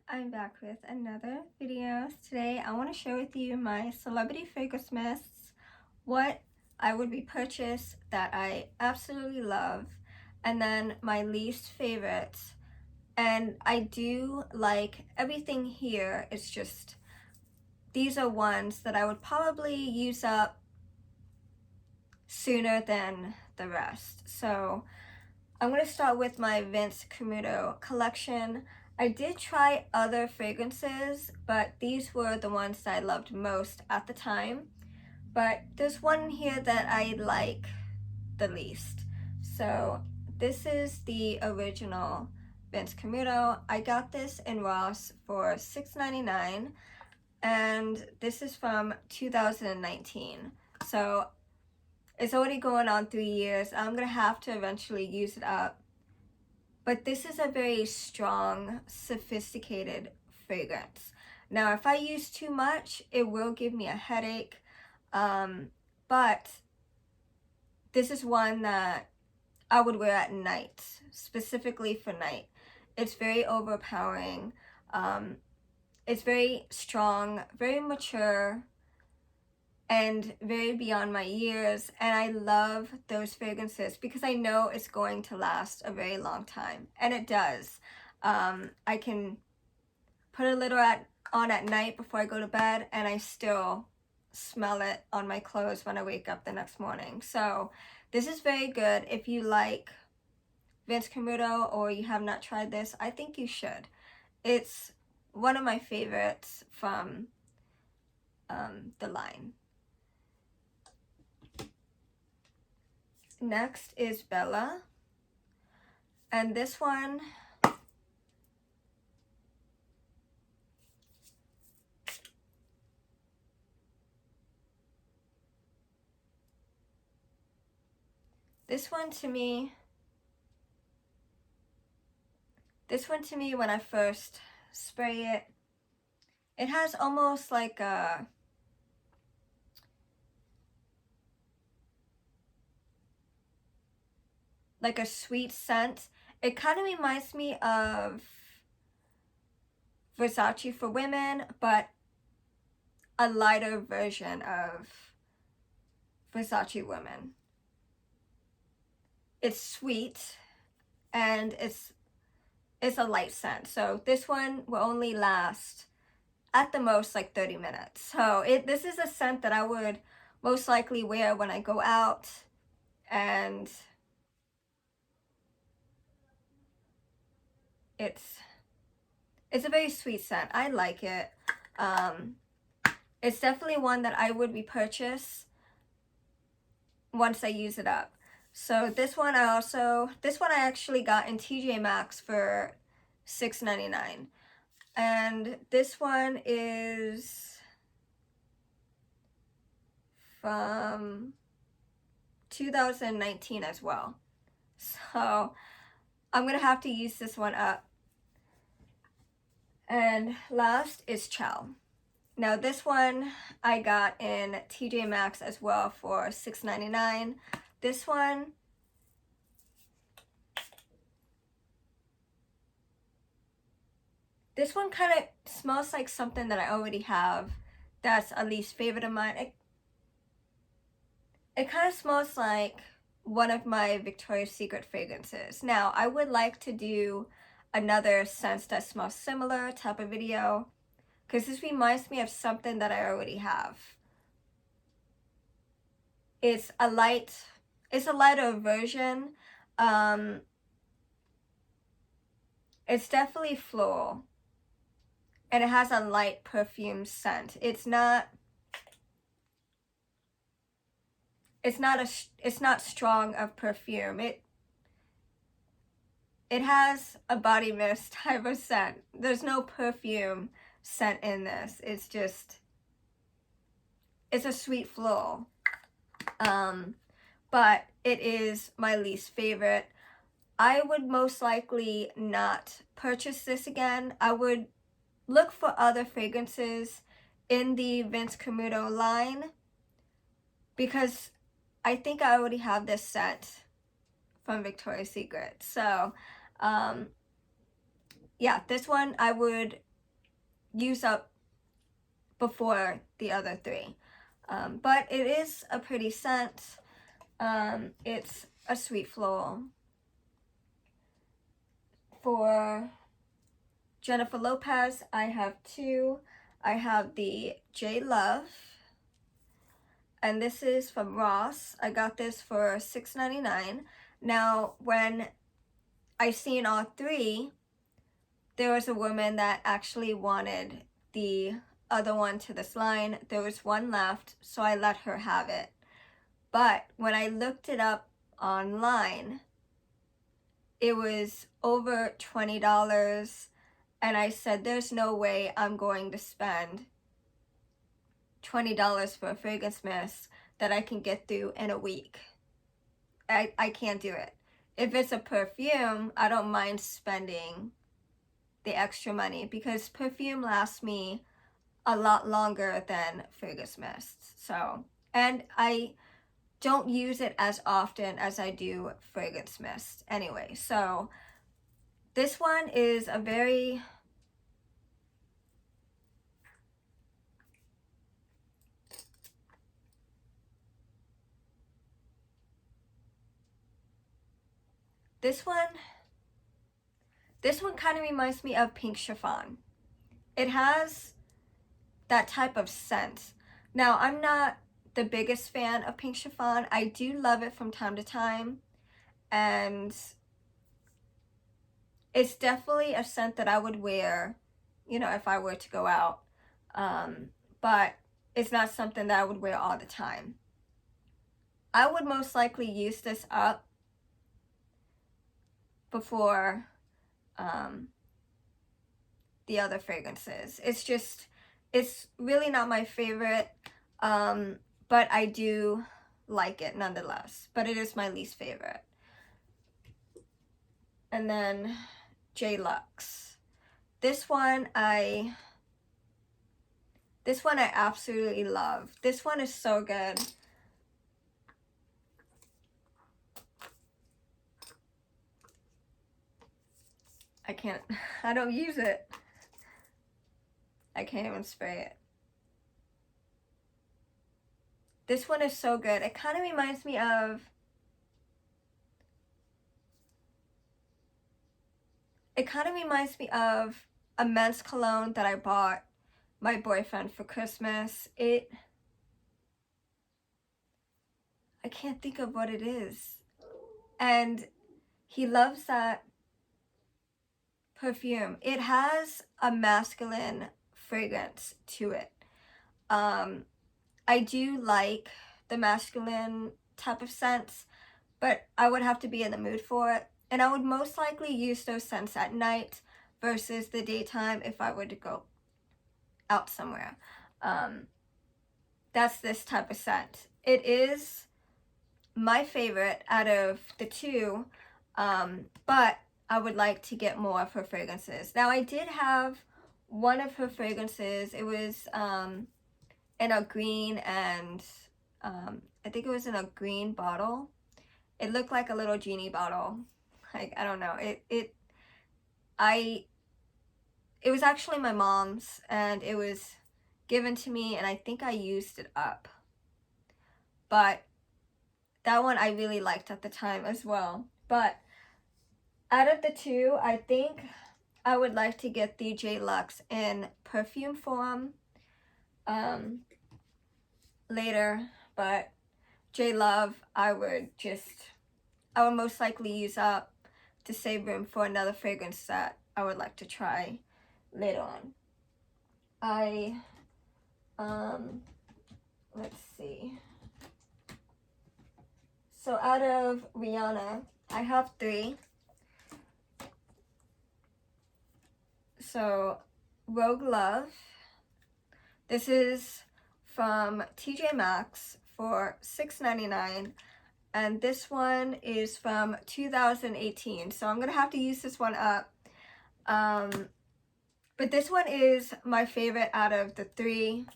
I'm back with another video. Today I want to share with you my celebrity fragrance mists, what I would repurchase that I absolutely love, and then my least favorites. And I do like everything here. It's just these are ones that I would probably use up sooner than the rest. So I'm going to start with my Vince Camuto collection. I did try other fragrances, but these were the ones that I loved most at the time. But there's one here that I like the least. So this is the original Vince Camuto. I got this in Ross for $6.99, and this is from 2019. So it's already going on 3 years. I'm gonna have to eventually use it up. But this is a very strong, sophisticated fragrance. Now, if I use too much, it will give me a headache. But this is one that I would wear at night, specifically for night. It's very overpowering. It's very strong, very mature, and very beyond my years, and I love those fragrances because I know it's going to last a very long time, and it does. I can put a little on at night before I go to bed, and I still smell it on my clothes when I wake up the next morning. So this is very good. If you like Vince Camuto or you have not tried this, I think you should. It's one of my favorites from the line. Next is Bella, and this one to me when I first spray it, it has almost like a sweet scent. It kind of reminds me of Versace for women, but a lighter version of Versace women. It's sweet and it's a light scent. So this one will only last at the most like 30 minutes. So this is a scent that I would most likely wear when I go out, and it's a very sweet scent. I like it. It's definitely one that I would repurchase once I use it up. So this one I actually got in TJ Maxx for $6.99. And this one is from 2019 as well. So I'm gonna have to use this one up. And last is Chow. Now this one I got in TJ Maxx as well for $6.99. This one kind of smells like something that I already have that's a least favorite of mine. It kind of smells like one of my Victoria's Secret fragrances. Now, I would like to do another scent that smells similar type of video, because this reminds me of something that I already have. It's a lighter version. It's definitely floral, and it has a light perfume scent. It's not strong of perfume. It has a body mist type of scent. There's no perfume scent in this. It's a sweet floral. But it is my least favorite. I would most likely not purchase this again. I would look for other fragrances in the Vince Camuto line, because I think I already have this scent from Victoria's Secret. So yeah, this one I would use up before the other three. But it is a pretty scent. It's a sweet floral. For Jennifer Lopez, I have two. I have the J Love, and this is from Ross. I got this for $6.99. Now, when I seen all three, there was a woman that actually wanted the other one to this line. There was one left, so I let her have it. But when I looked it up online, it was over $20, and I said, there's no way I'm going to spend $20 for a fragrance mist that I can get through in a week. I can't do it. If it's a perfume, I don't mind spending the extra money because perfume lasts me a lot longer than fragrance mists. So, and I don't use it as often as I do fragrance mist anyway. So this one is a very this one kind of reminds me of Pink Chiffon. It has that type of scent. Now, I'm not the biggest fan of Pink Chiffon. I do love it from time to time, and it's definitely a scent that I would wear, you know, if I were to go out. But it's not something that I would wear all the time. I would most likely use this up before the other fragrances. It's really not my favorite, but I do like it nonetheless. But it is my least favorite. And then J Lux. This one I absolutely love. This one is so good. I don't use it. I can't even spray it. This one is so good. It kind of reminds me of, a men's cologne that I bought my boyfriend for Christmas. I can't think of what it is. And he loves that perfume. It has a masculine fragrance to it. I do like the masculine type of scents, but I would have to be in the mood for it. And I would most likely use those scents at night versus the daytime if I were to go out somewhere. That's this type of scent. It is my favorite out of the two, but I would like to get more of her fragrances. Now, I did have one of her fragrances. It was in a green and I think it was in a green bottle. It looked like a little genie bottle. Like, I don't know. It was actually my mom's, and it was given to me, and I think I used it up. But that one I really liked at the time as well. But out of the two, I think I would like to get the J Lux in perfume form later, but J Love I would most likely use up to save room for another fragrance that I would like to try later on. Let's see. So out of Rihanna, I have three. So Rogue Love. This is from TJ Maxx for $6.99. And this one is from 2018. So I'm going to have to use this one up. But this one is my favorite out of the three.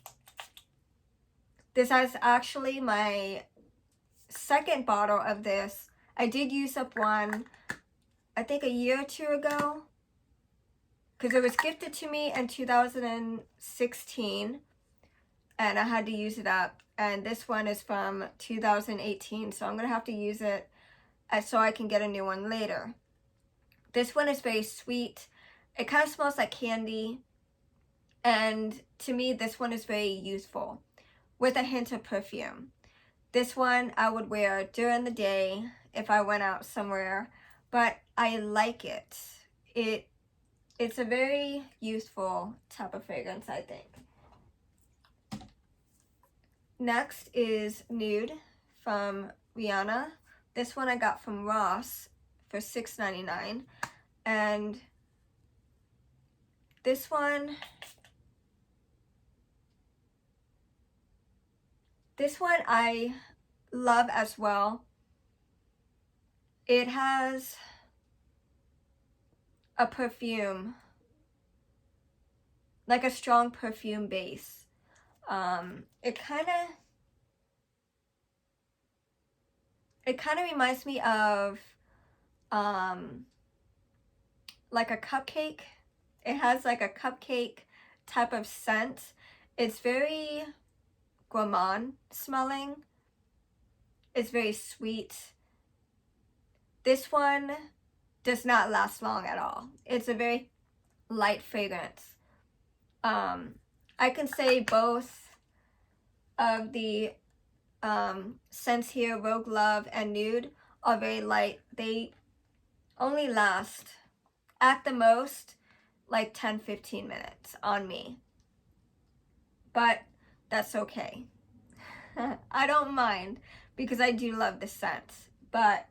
This is actually my second bottle of this. I did use up one, I think a year or two ago. because it was gifted to me in 2016 and I had to use it up. And this one is from 2018, so I'm gonna have to use it so I can get a new one later. This one is very sweet. It kind of smells like candy, and to me this one is very youthful with a hint of perfume. This one I would wear during the day if I went out somewhere, but I like it. It's a very youthful type of fragrance, I think. Next is Nude from Rihanna. This one I got from Ross for $6.99. And this one I love as well. It has a perfume, like a strong perfume base. It kind of reminds me of like a cupcake. It has like a cupcake type of scent. It's very gourmand smelling. It's very sweet. This one does not last long at all. It's a very light fragrance. I can say both of the scents here, Rogue Love and Nude, are very light. They only last at the most like 10-15 minutes on me, but that's okay. I don't mind because I do love the scents, but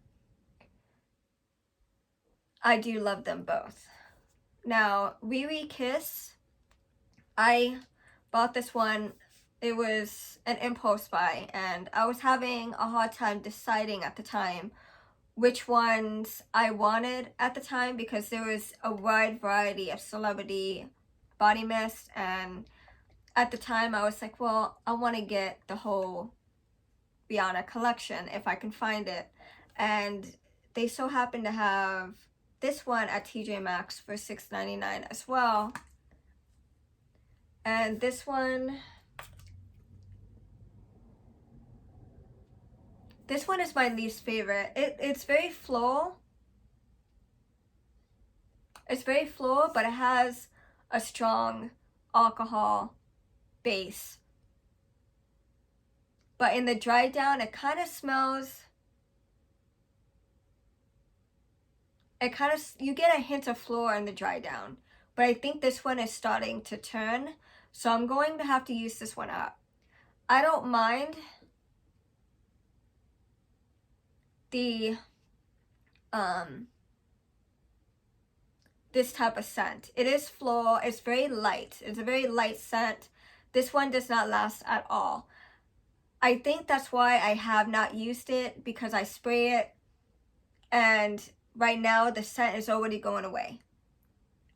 I do love them both. Now, Riri Kiss, I bought this one. It was an impulse buy, and I was having a hard time deciding at the time which ones I wanted at the time, because there was a wide variety of celebrity body mist, and at the time I was like, well, I want to get the whole Rihanna collection if I can find it. And they so happen to have this one at TJ Maxx for $6.99 as well. And this one is my least favorite. It's very floral. It's very floral, but it has a strong alcohol base. But in the dry down, it kind of smells, you get a hint of floral in the dry down. But I think this one is starting to turn, so I'm going to have to use this one up. I don't mind the this type of scent. It is floral. It's very light. It's a very light scent. This one does not last at all. I think that's why I have not used it, because I spray it and right now the scent is already going away.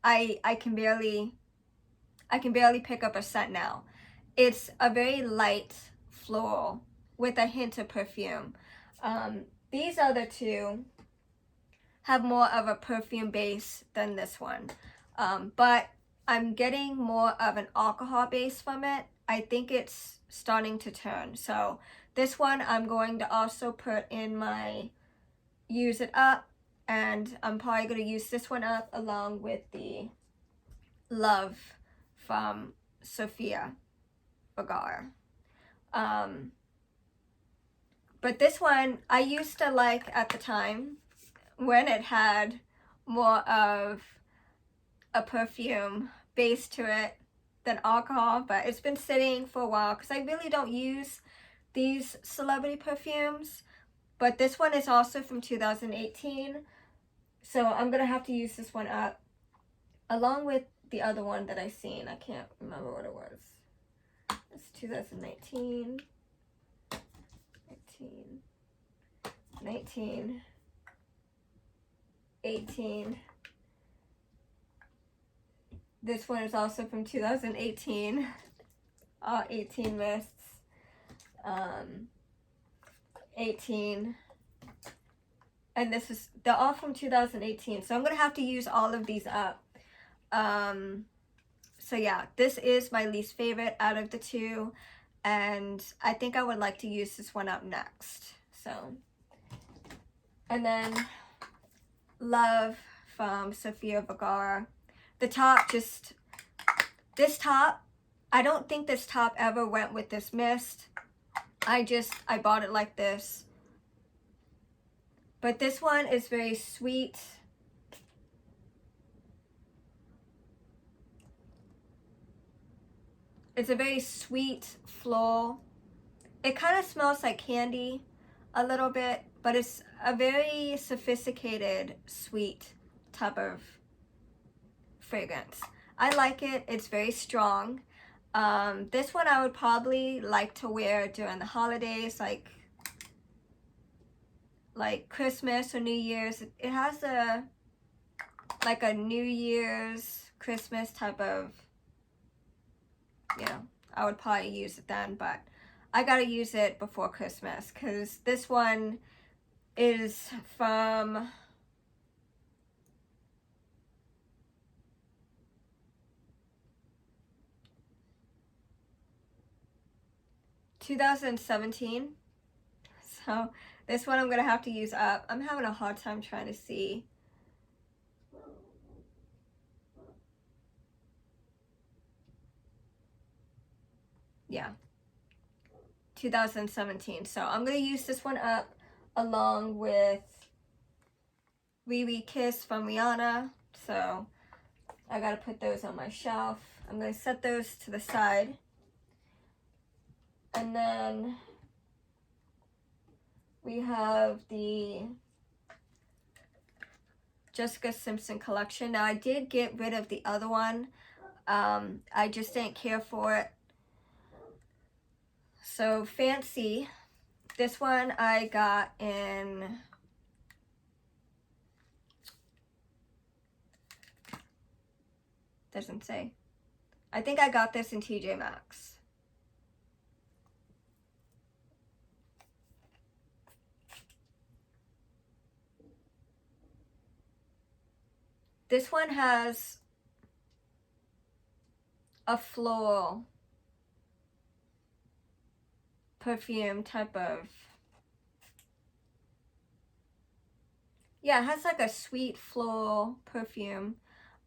I can barely pick up a scent now. It's a very light floral with a hint of perfume. These other two have more of a perfume base than this one, but I'm getting more of an alcohol base from it. I think it's starting to turn. So this one I'm going to also put in my use it up, and I'm probably going to use this one up along with the Love from Sofia Vergara. But this one I used to like at the time when it had more of a perfume base to it than alcohol, but it's been sitting for a while because I really don't use these celebrity perfumes. But this one is also from 2018, so I'm gonna have to use this one up along with the other one that I seen. I can't remember what it was. It's 2019, 19, 18. This one is also from 2018. All 18 mists. 18. And they're all from 2018. So I'm going to have to use all of these up. So yeah, this is my least favorite out of the two, and I think I would like to use this one up next. So, and then Love from Sofia Vergara. The top, just this top, I don't think this top ever went with this mist. I bought it like this. But this one is very sweet. It's a very sweet floral. It kind of smells like candy a little bit, but it's a very sophisticated, sweet type of fragrance. I like it. It's very strong. This one I would probably like to wear during the holidays, like Christmas or New Year's. It has a like a New Year's, Christmas type of, you know, I would probably use it then, but I gotta use it before Christmas because this one is from (2017). So this one I'm gonna have to use up. I'm having a hard time trying to see. Yeah, 2017. So I'm gonna use this one up along with Wee Kiss from Rihanna. So I gotta put those on my shelf. I'm gonna set those to the side. And then we have the Jessica Simpson collection. Now I did get rid of the other one. I just didn't care for it. So Fancy, this one I got in doesn't say. I think I got this in TJ Maxx. This one has a floral perfume type of, yeah, it has like a sweet floral perfume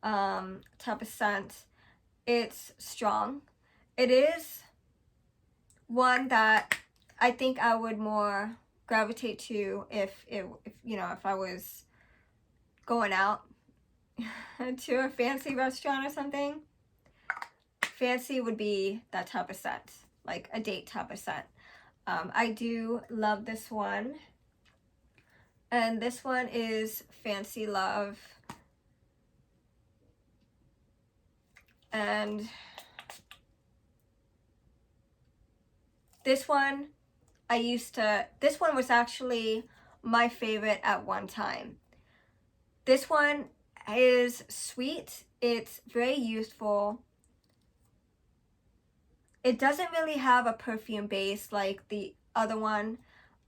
type of scent. It's strong. It is one that I think I would more gravitate to if you know, if I was going out to a fancy restaurant or something. Fancy would be that type of scent, like a date type of scent. I do love this one. And this one is Fancy Love. And this one, this one was actually my favorite at one time. This one is sweet. It's very youthful. It doesn't really have a perfume base like the other one,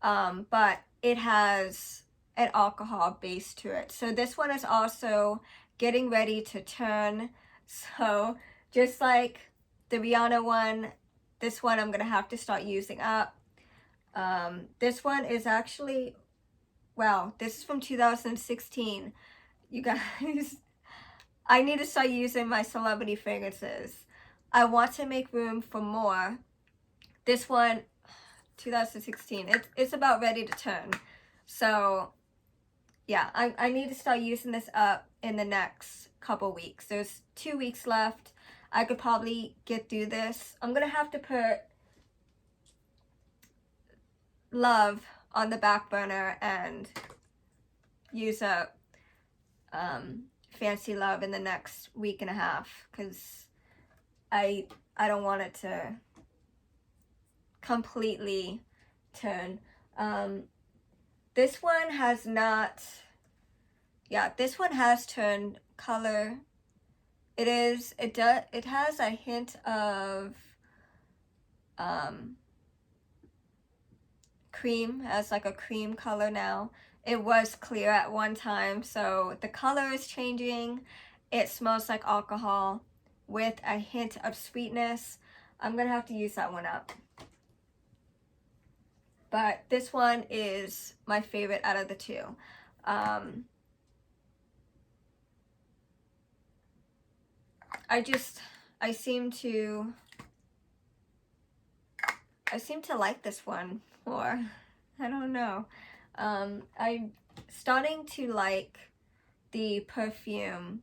but it has an alcohol base to it. So this one is also getting ready to turn. So just like the Rihanna one, this one I'm gonna have to start using up. This one is actually, wow, this is from 2016. You guys, I need to start using my celebrity fragrances. I want to make room for more. This one, 2016, it's about ready to turn. So yeah, I need to start using this up in the next couple weeks. There's 2 weeks left. I could probably get through this. I'm gonna have to put Love on the back burner and use up Fancy Love in the next week and a half because I don't want it to completely turn. This one has not, yeah, this one has turned color. It has a hint of cream, as like a cream color now. It was clear at one time, so the color is changing. It smells like alcohol with a hint of sweetness. I'm gonna have to use that one up. But this one is my favorite out of the two. I seem to like this one more. I don't know. I'm starting to like the perfume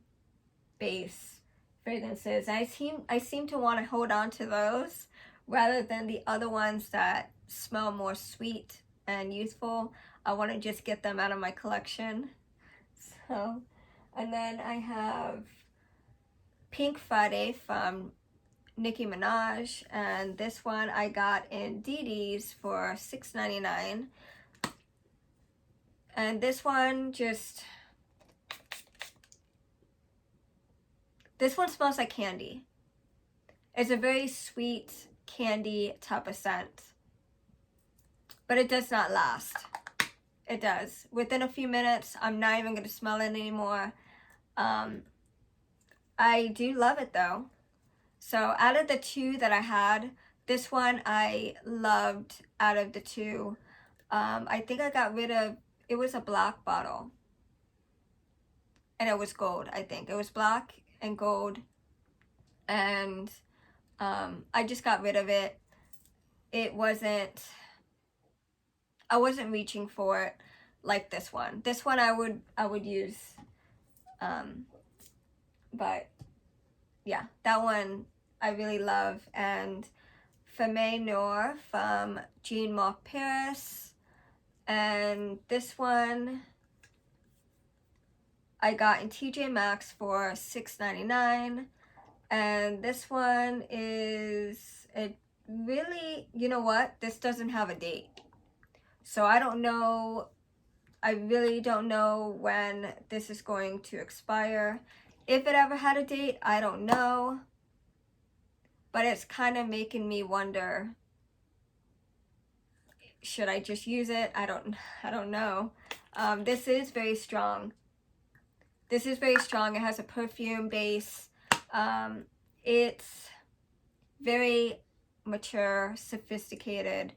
base fragrances. I seem to want to hold on to those rather than the other ones that smell more sweet and youthful. I want to just get them out of my collection. So, and then I have Pink Friday from Nicki Minaj, and this one I got in DD's for $6.99. And this one smells like candy. It's a very sweet candy type of scent, but it does not last. It does. Within a few minutes, I'm not even going to smell it anymore. I do love it though. So out of the two that I had, this one I loved out of the two. I think I got rid of, it was a black bottle. And it was gold, I think. It was black and gold. And I just got rid of it. I wasn't reaching for it like this one. This one I would use. But yeah, that one I really love. And Femme Noir from Jean Marc Paris. And this one I got in TJ Maxx for $6.99. And this one is, it really, you know what? This doesn't have a date. So I don't know, I really don't know when this is going to expire. If it ever had a date, I don't know. But it's kind of making me wonder, should I just use it? I don't know. This is very strong. This is very strong. It has a perfume base. It's very mature, sophisticated,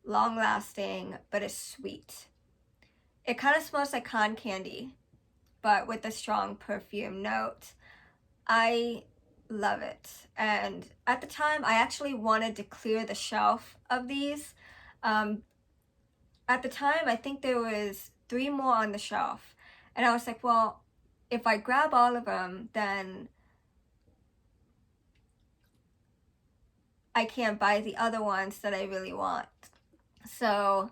long-lasting, but it's sweet. It kind of smells like cotton candy, but with a strong perfume note. I love it. And at the time, I actually wanted to clear the shelf of these. At the time, I think there was 3 more on the shelf. And I was like, well, if I grab all of them, then I can't buy the other ones that I really want. So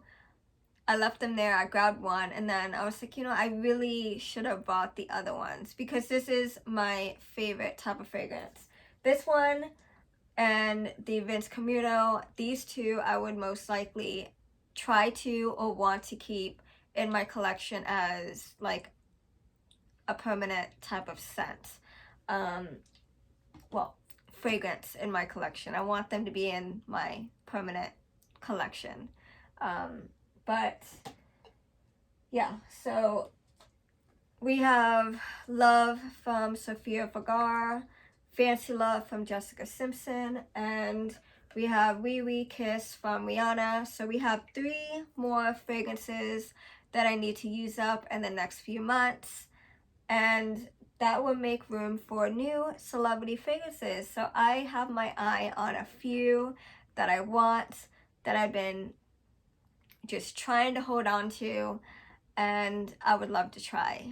I left them there. I grabbed one, and then I was like, you know, I really should have bought the other ones because this is my favorite type of fragrance. This one and the Vince Camuto, these two I would most likely try to or want to keep in my collection as like a permanent type of scent. Well, fragrance in my collection. I want them to be in my permanent collection. But yeah, so we have Love from Sofia Vergara, Fancy Love from Jessica Simpson, and we have Wee Wee Kiss from Rihanna. So we have 3 more fragrances that I need to use up in the next few months, and that will make room for new celebrity fragrances. So I have my eye on a few that I want, that I've been just trying to hold on to, and I would love to try.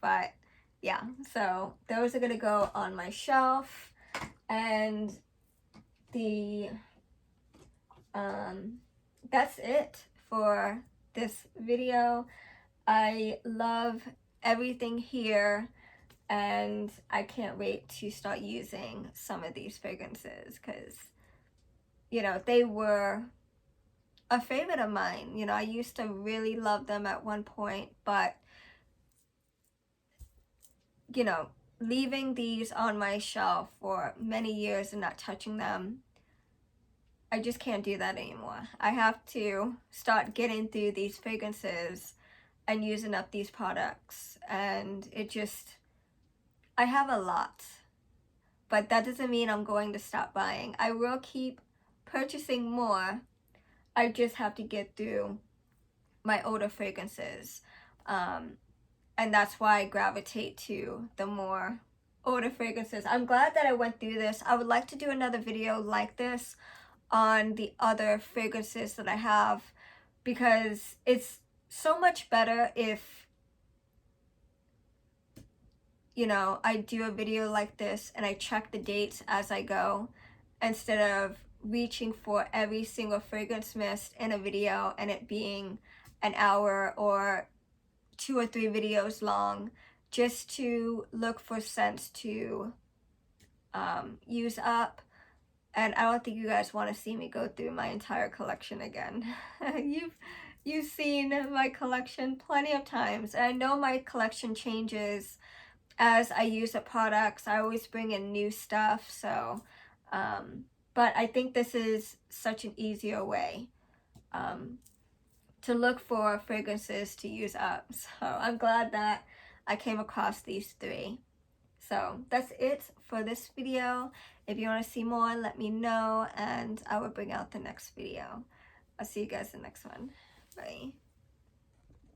But yeah, so those are gonna go on my shelf. And the that's it for this video. I love everything here, and I can't wait to start using some of these fragrances because, you know, they were a favorite of mine. You know, I used to really love them at one point, but, you know, leaving these on my shelf for many years and not touching them, I just can't do that anymore. I have to start getting through these fragrances and using up these products, and it just, I have a lot, but that doesn't mean I'm going to stop buying. I will keep purchasing more. I just have to get through my older fragrances. And that's why I gravitate to the more older fragrances. I'm glad that I went through this. I would like to do another video like this on the other fragrances that I have, because it's so much better if, you know, I do a video like this and I check the dates as I go, instead of reaching for every single fragrance mist in a video and it being an hour or 2 or 3 videos long just to look for scents to use up. And I don't think you guys want to see me go through my entire collection again. You've seen my collection plenty of times, and I know my collection changes as I use the products. I always bring in new stuff, so but I think this is such an easier way to look for fragrances to use up. So I'm glad that I came across these 3. So that's it for this video. If you want to see more, let me know and I will bring out the next video. I'll see you guys in the next one. Bye.